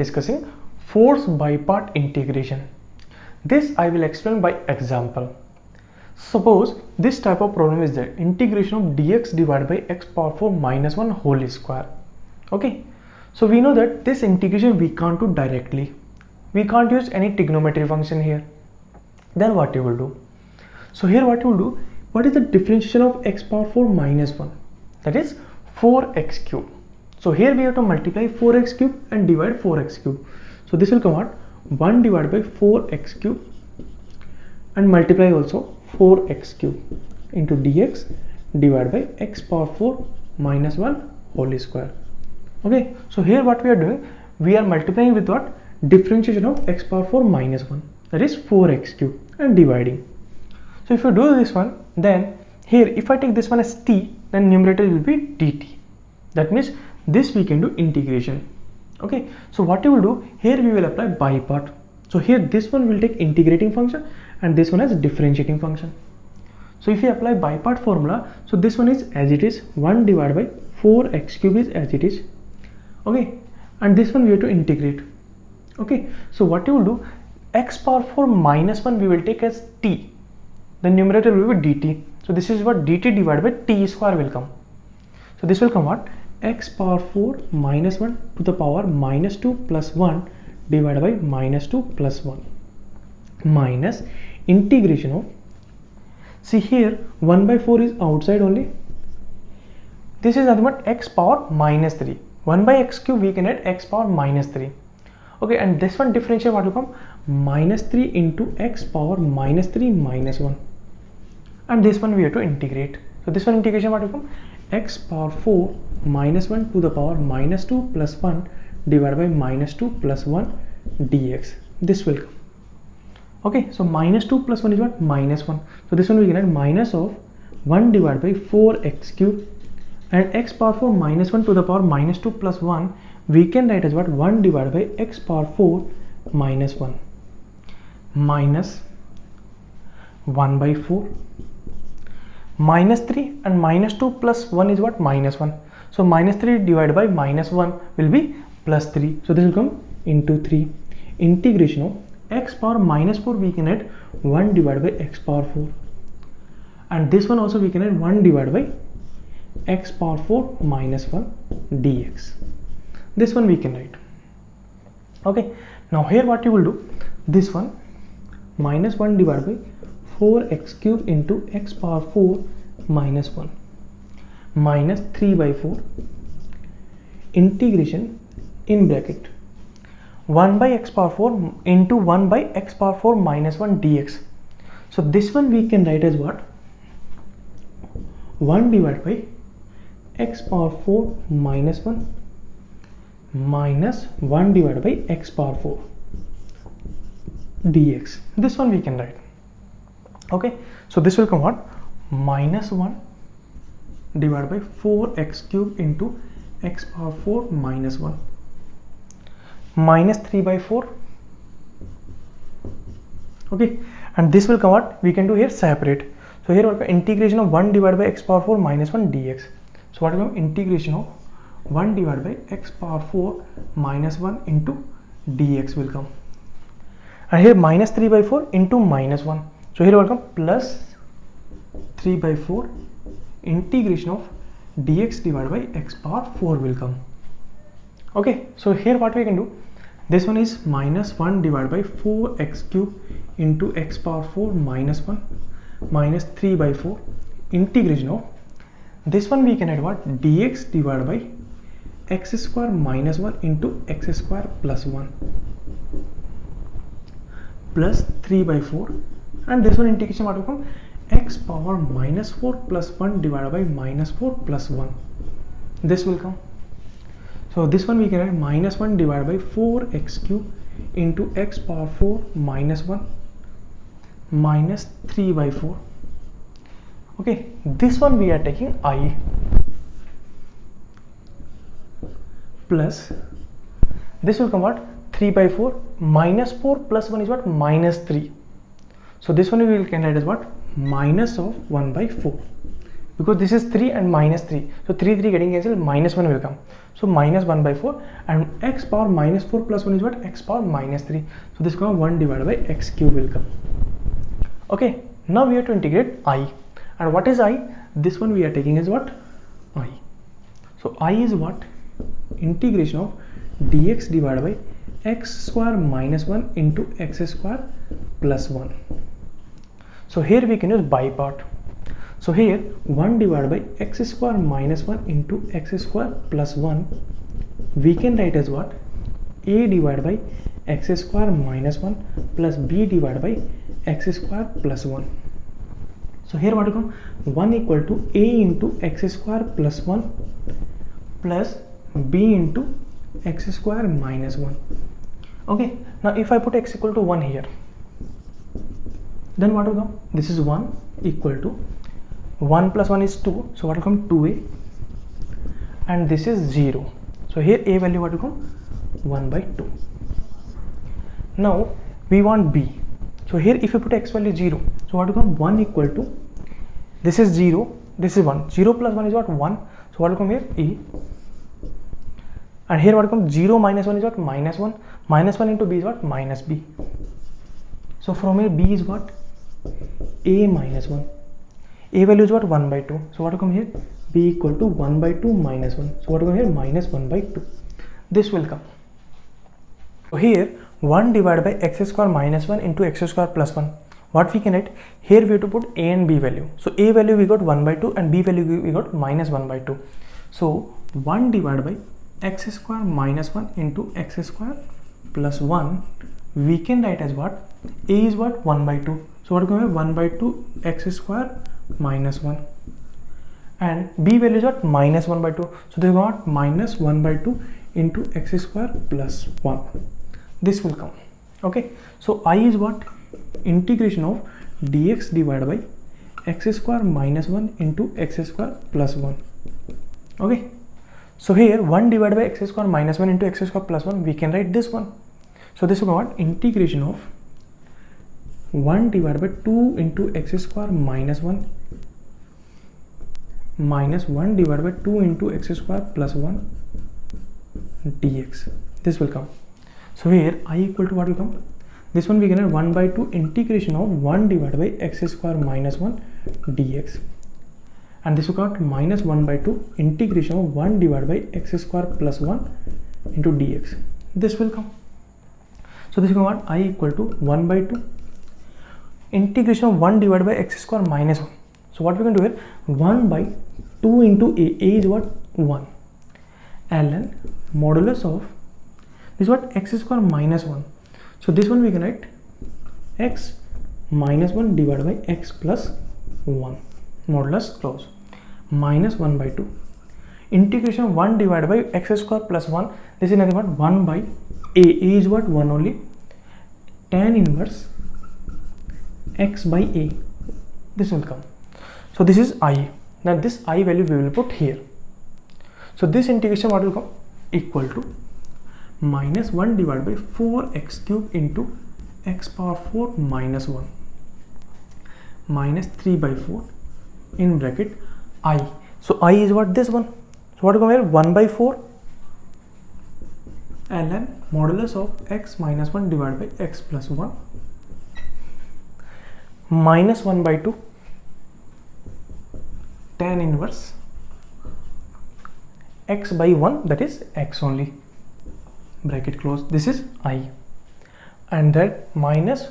discussing force by part integration. This I will explain by example. Suppose this type of problem is there, integration of dx divided by x power 4 minus 1 whole square. Okay, so we know that this integration we can't do directly. We can't use any trigonometry function here. Then what you will do? So here what you will do, what is the differentiation of x power 4 minus 1? That is 4x cube. So here we have to multiply 4x cube and divide 4x cube. So this will come out 1 divided by 4x cube and multiply also 4x cube into dx divided by x power 4 minus 1 whole square. Okay, so here what we are doing, we are multiplying with what? Differentiation of x power 4 minus 1, that is 4x cube, and dividing. So if you do this one, then here if I take this one as t, then numerator will be dt. That means this we can do integration. Okay, so what you will do, here we will apply by part. So here this one will take integrating function and this one as differentiating function. So if you apply by part formula, so this one is as it is, 1 divided by 4x cube is as it is. Okay, and this one we have to integrate. Okay, so what you will do, x power 4 minus 1 we will take as t, the numerator will be dt. So this is what dt divided by t square will come. So this will come out x power 4 minus 1 to the power minus 2 plus 1 divided by minus 2 plus 1 minus integration of, see here 1 by 4 is outside only. This is nothing but x power minus 3. 1 by x cube we can add x power minus 3. Okay, and this one differential what will come? Minus 3 into x power minus 3 minus 1. And this one we have to integrate. So this one integration what will come? X power 4 minus 1 to the power minus 2 plus 1 divided by minus 2 plus 1 dx. This will come. Okay, so minus 2 plus 1 is what? Minus 1. So this one we can add minus of 1 divided by 4x cube, and x power 4 minus 1 to the power minus 2 plus 1 we can write as what? 1 divided by x power 4 minus 1 minus 1 by 4 minus 3, and minus 2 plus 1 is what? Minus 1. So minus 3 divided by minus 1 will be plus 3. So this will come into 3. Integration of x power minus 4 we can add 1 divided by x power 4, and this one also we can add 1 divided by x power 4 minus 1 dx. This one we can write. Okay, now here what you will do, this one minus 1 divided by 4x cube into x power 4 minus 1 minus 3 by 4 integration in bracket 1 by x power 4 into 1 by x power 4 minus 1 dx. So this one we can write as what? 1 divided by x power 4 minus 1 minus 1 divided by x power 4 dx. This one we can write. Okay, so this will come out minus 1 divided by 4x cube into x power 4 minus 1 minus 3 by 4. Okay, and this will come out, we can do here separate. So here what integration of 1 divided by x power 4 minus 1 dx. So what will come? Integration of 1 divided by x power 4 minus 1 into dx will come, and here minus 3 by 4 into minus 1. So here will come plus 3 by 4 integration of dx divided by x power 4 will come. Okay, so here what we can do, this one is minus 1 divided by 4x cube into x power 4 minus 1 minus 3 by 4 integration of, this one we can add what? Dx divided by x square minus 1 into x square plus 1 plus 3 by 4, and this one integration what will come? X power minus 4 plus 1 divided by minus 4 plus 1. This will come. So this one we can add minus 1 divided by 4x cube into x power 4 minus 1 minus 3 by 4. Okay, this one we are taking I plus, this will come out 3 by 4 minus 4 plus 1 is what? Minus 3. So this one we can write as what? Minus of 1 by 4 because this is 3 and minus 3, so 3 getting cancelled, minus 1 will come, so minus 1 by 4, and x power minus 4 plus 1 is what? X power minus 3, so this comes 1 divided by x cube will come. Okay, now we have to integrate I, and what is I? This one we are taking as what? I. So I is what? Integration of dx divided by x square minus 1 into x square plus 1. So here we can use by part. So here 1 divided by x square minus 1 into x square plus 1 we can write as what? A divided by x square minus 1 plus b divided by x square plus 1. So here what will come? 1 equal to a into x square plus 1 plus b into x square minus 1. Okay, now if I put x equal to 1 here, then what will come? This is 1 equal to 1 plus 1 is 2, so what will come? 2a, and this is 0, so here a value what will come? 1 by 2. Now we want b, so here if you put x value 0, so what will come? 1 equal to, this is 0, this is 1, 0 plus 1 is what? 1, so what will come here? A, and here what will come? 0 minus 1 is what? Minus 1, minus 1 into b is what? Minus b, so from here b is what? A minus 1, a value is what? 1 by 2, so what will come here? B equal to 1 by 2 minus 1, so what will come here? Minus 1 by 2, this will come. So here 1 divided by x square minus 1 into x square plus 1, what we can write? Here we have to put a and b value, so a value we got 1 by 2 and b value we got minus 1 by 2, so 1 divided by x square minus 1 into x square plus 1 we can write as what? A is what? 1 by 2, so what will come here? 1 by 2 x square minus 1, and b value is what? Minus 1 by 2, so they got minus 1 by 2 into x square plus 1, this will come. Okay, so I is what? Integration of dx divided by x square minus 1 into x square plus 1. Okay, so here 1 divided by x square minus 1 into x square plus 1 we can write this one, so this will come what? Integration of 1 divided by 2 into x square minus 1 minus 1 divided by 2 into x square plus 1 dx, this will come. So here I equal to what will come? This one we can have 1 by 2 integration of 1 divided by x square minus 1 dx, and this will come minus 1 by 2 integration of 1 divided by x square plus 1 into dx, this will come. So this will come what? I equal to 1 by 2 integration of 1 divided by x square minus 1, so what we can do here? 1 by 2 into a is what? 1, ln modulus of this is what? X square minus 1, so this one we can write x minus 1 divided by x plus 1 modulus close minus 1 by 2 integration of 1 divided by x square plus 1, this is nothing but 1 by a is what? 1 only, tan inverse x by a, this will come. So this is I. Now this I value we will put here, so this integration what will come? Equal to minus 1 divided by 4x cube into x power 4 minus 1 minus 3 by 4 in bracket I. So I is what? This one, so what will come here? 1 by 4 ln modulus of x minus 1 divided by x plus 1 minus 1 by 2 tan inverse x by 1, that is x only, bracket close, this is I, and that minus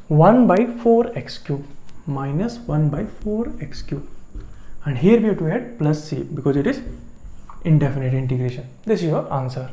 1 by 4x cube minus 1 by 4x cube, and here we have to add plus c because it is indefinite integration. This is your answer.